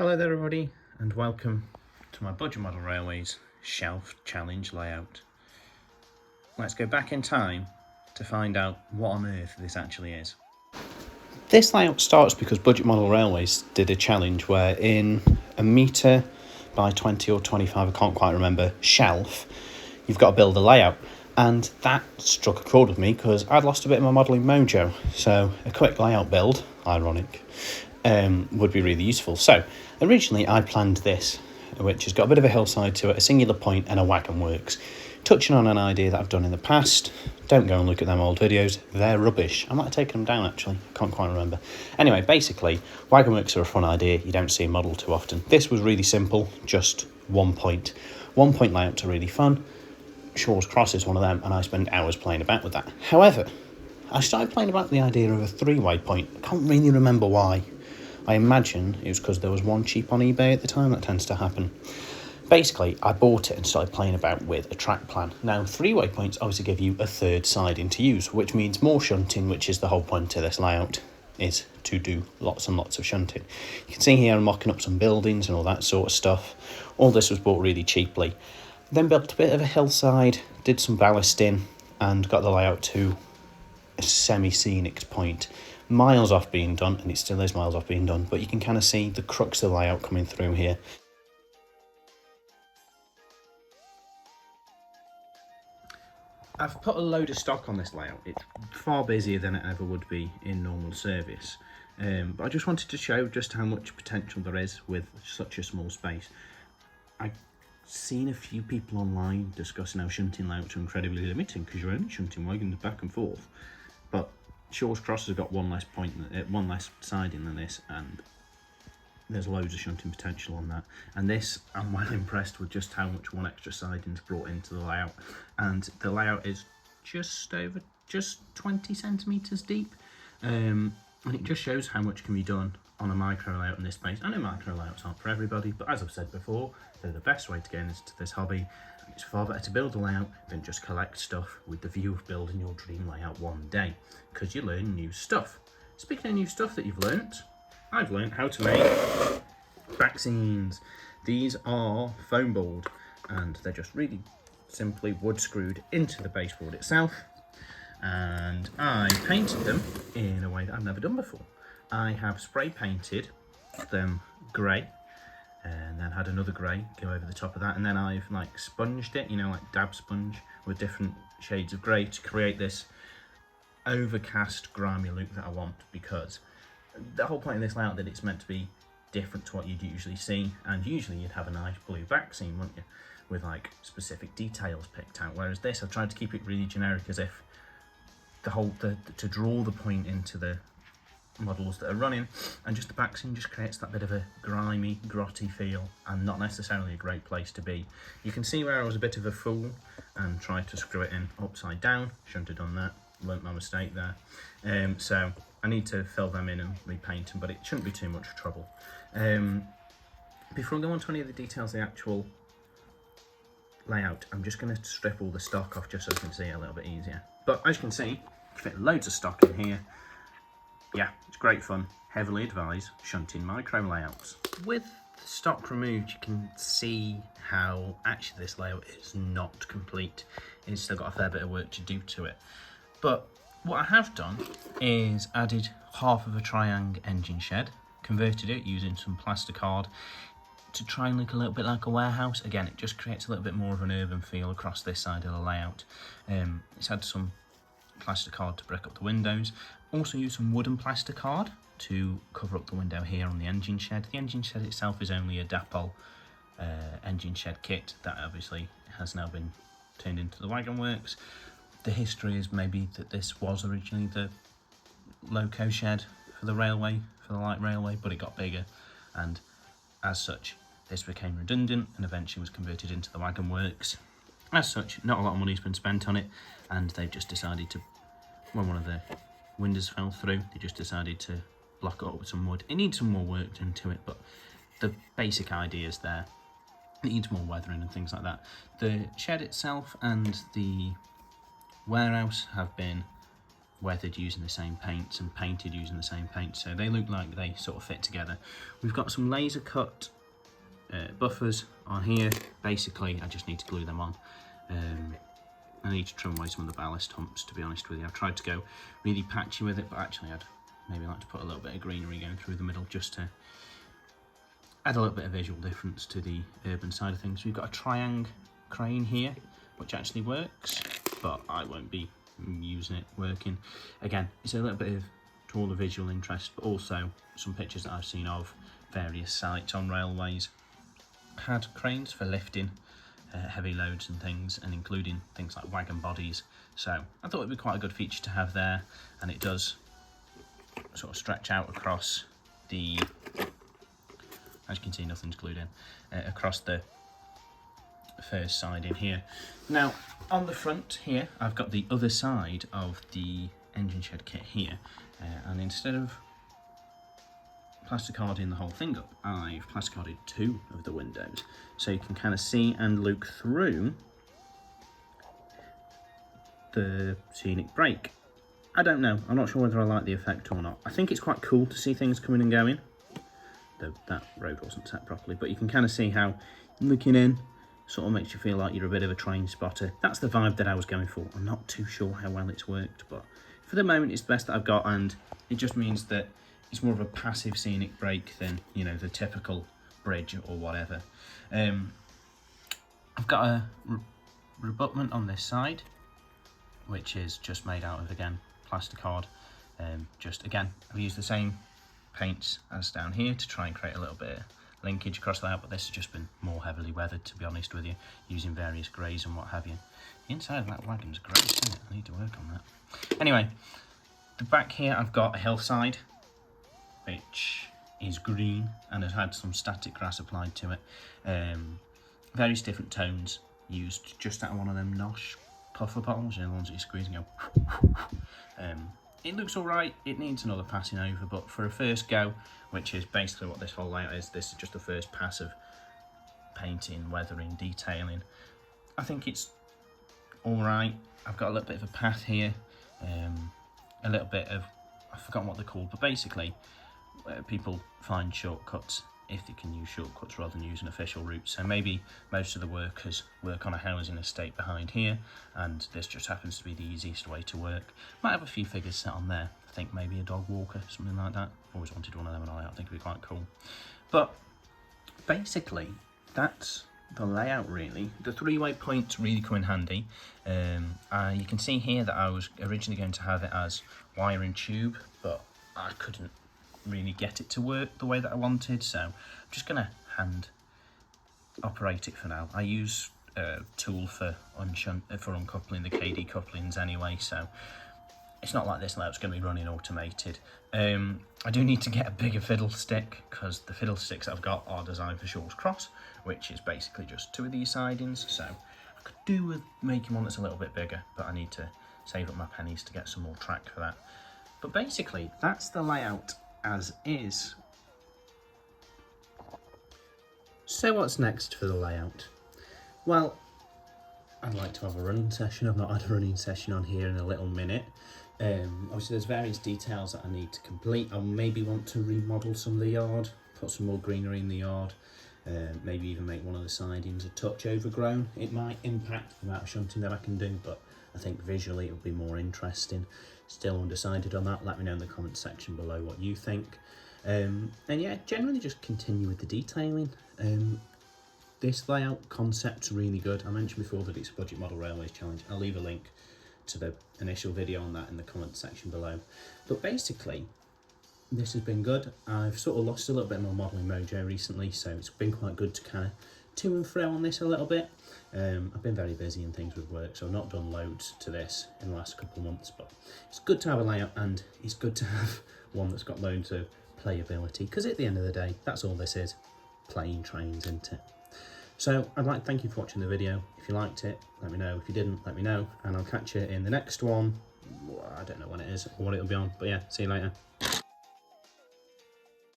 Hello there everybody, and welcome to my Budget Model Railways Shelf Challenge layout. Let's go back in time to find out what on earth this actually is. This layout starts because Budget Model Railways did a challenge where in a metre by 20 or 25, I can't quite remember, shelf, you've got to build a layout. And that struck a chord with me because I'd lost a bit of my modelling mojo. So a quick layout build, ironic, would be really useful. So originally I planned this, which has got a bit of a hillside to it, a singular point and a wagon works, touching on an idea that I've done in the past. Don't go and look at them old videos, they're rubbish. I might have taken them down actually, can't quite remember. Anyway, basically wagon works are a fun idea, you don't see a model too often. This was really simple, just 1 point. 1 point layouts are really fun. Shaw's Cross is one of them, and I spend hours playing about with that. However, I started playing about with the idea of a 3-way point. I can't really remember why. I imagine it was because there was one cheap on eBay at the time. That tends to happen. Basically, I bought it and started playing about with a track plan. Now, 3-way points obviously give you a third siding to use, which means more shunting, which is the whole point of this layout, is to do lots and lots of shunting. You can see here I'm mocking up some buildings and all that sort of stuff. All this was bought really cheaply. Then built a bit of a hillside, did some ballasting, and got the layout to a semi-scenic point. Miles off being done, and it still is miles off being done, but you can kind of see the crux of the layout coming through here. I've put a load of stock on this layout. It's far busier than it ever would be in normal service. But I just wanted to show just how much potential there is with such a small space. I've seen a few people online discussing how shunting layouts are incredibly limiting because you're only shunting wagons back and forth. But Shaw's Cross has got one less siding than this, and there's loads of shunting potential on that. And this, I'm well impressed with just how much one extra siding's brought into the layout. And the layout is just 20 centimetres deep. And it just shows how much can be done on a micro layout in this space. I know micro layouts aren't for everybody, but as I've said before, they're the best way to get into this hobby. It's far better to build a layout than just collect stuff with the view of building your dream layout one day, because you learn new stuff. Speaking of new stuff that you've learnt, I've learnt how to make back scenes. These are foam board, and they're just really simply wood screwed into the baseboard itself. And I painted them in a way that I've never done before. I have spray painted them grey, and then had another grey go over the top of that, and then I've like sponged it, you know, like dab sponge with different shades of grey to create this overcast grimy look that I want, because the whole point of this layout that it's meant to be different to what you'd usually see, and usually you'd have a nice blue back scene, wouldn't you, with like specific details picked out, whereas this I've tried to keep it really generic, as if to draw the point into the models that are running, and just the back scene just creates that bit of a grimy, grotty feel, and not necessarily a great place to be. You can see where I was a bit of a fool and tried to screw it in upside down. Shouldn't have done that, learnt my mistake there. So I need to fill them in and repaint them, but it shouldn't be too much trouble. Before I go on to any of the details of the actual layout, I'm just going to strip all the stock off just so I can see it a little bit easier. But as you can see, fit loads of stock in here. Yeah, it's great fun. Heavily advise shunting micro layouts. With the stock removed, you can see how actually this layout is not complete. It's still got a fair bit of work to do to it. But what I have done is added half of a triangle engine shed, converted it using some plasticard to try and look a little bit like a warehouse. Again, it just creates a little bit more of an urban feel across this side of the layout. It's had some plasticard to brick up the windows. Also used some wooden plasticard to cover up the window here on the engine shed. The engine shed itself is only a Dapol engine shed kit that obviously has now been turned into the wagon works. The history is maybe that this was originally the loco shed for the railway, for the light railway, but it got bigger, and as such this became redundant and eventually was converted into the wagon works. As such, not a lot of money's been spent on it, and they've just decided to, when one of the windows fell through, they just decided to block it up with some wood. It needs some more work done to it, but the basic idea is there. It needs more weathering and things like that. The shed itself and the warehouse have been weathered using the same paints and painted using the same paint, so they look like they sort of fit together. We've got some laser cut buffers on here. Basically I just need to glue them on. I need to trim away some of the ballast humps, to be honest with you. I've tried to go really patchy with it, but actually I'd maybe like to put a little bit of greenery going through the middle just to add a little bit of visual difference to the urban side of things. We've got a triangle crane here, which actually works, but I won't be using it working. Again, it's a little bit of to all the visual interest, but also some pictures that I've seen of various sites on railways had cranes for lifting heavy loads and things, and including things like wagon bodies. So I thought it'd be quite a good feature to have there, and it does sort of stretch out across the, as you can see, nothing's glued in, across the first side in here. Now on the front here I've got the other side of the engine shed kit here, and instead of plasticarding the whole thing up, I've plasticarded 2 of the windows, so you can kind of see and look through the scenic brake. I don't know, I'm not sure whether I like the effect or not. I think it's quite cool to see things coming and going, though that road wasn't set properly, but you can kind of see how looking in sort of makes you feel like you're a bit of a train spotter. That's the vibe that I was going for. I'm not too sure how well it's worked, but for the moment it's the best that I've got, and it just means that it's more of a passive scenic brake than, you know, the typical bridge or whatever. I've got a rebutment on this side, which is just made out of, again, plasticard. Just again, I've used the same paints as down here to try and create a little bit of linkage across that, but this has just been more heavily weathered, to be honest with you, using various greys and what have you. The inside of that wagon's great, isn't it? I need to work on that. Anyway, the back here I've got a hillside, which is green and has had some static grass applied to it. Various different tones used just out of one of them Nosh puffer bottles, you know, the ones that you squeeze and go. It looks alright, it needs another passing over, but for a first go, which is basically what this whole layout is, this is just the first pass of painting, weathering, detailing. I think it's alright. I've got a little bit of a path here, a little bit of, I've forgotten what they're called, but basically people find shortcuts if they can use shortcuts rather than using official routes. So maybe most of the workers work on a housing estate behind here, and this just happens to be the easiest way to work. Might have a few figures set on there. I think maybe a dog walker, something like that. Always wanted one of them, and I think it'd be quite cool. But basically, that's the layout really. The 3-way points really come in handy. You can see here that I was originally going to have it as wire and tube, but I couldn't really get it to work the way that I wanted, so I'm just gonna hand operate it for now. I use a tool for uncoupling the KD couplings anyway, so it's not like this layout's going to be running automated. I do need to get a bigger fiddle stick, because the fiddle sticks I've got are designed for Shaw's Cross, which is basically just 2 of these sidings, so I could do with making one that's a little bit bigger, but I need to save up my pennies to get some more track for that. But basically, that's the layout as is. So what's next for the layout? Well, I'd like to have a running session. I've not had a running session on here in a little minute. Obviously there's various details that I need to complete. I'll maybe want to remodel some of the yard, put some more greenery in the yard, maybe even make one of the sidings a touch overgrown. It might impact the amount of shunting that I can do, but I think visually it'll be more interesting. Still undecided on that. Let me know in the comments section below what you think. And yeah, generally just continue with the detailing. This layout concept's really good. I mentioned before that it's a budget model railways challenge. I'll leave a link to the initial video on that in the comments section below. But basically, this has been good. I've sort of lost a little bit of my modelling mojo recently, so it's been quite good to kind of to and fro on this a little bit. I've been very busy and things with work, so I've not done loads to this in the last couple of months, but it's good to have a layout, and it's good to have one that's got loads of playability, because at the end of the day, that's all this is, playing trains, isn't it? So I'd like to thank you for watching the video. If you liked it, let me know. If you didn't, let me know, and I'll catch you in the next one. I don't know when it is or what it'll be on, but yeah, see you later.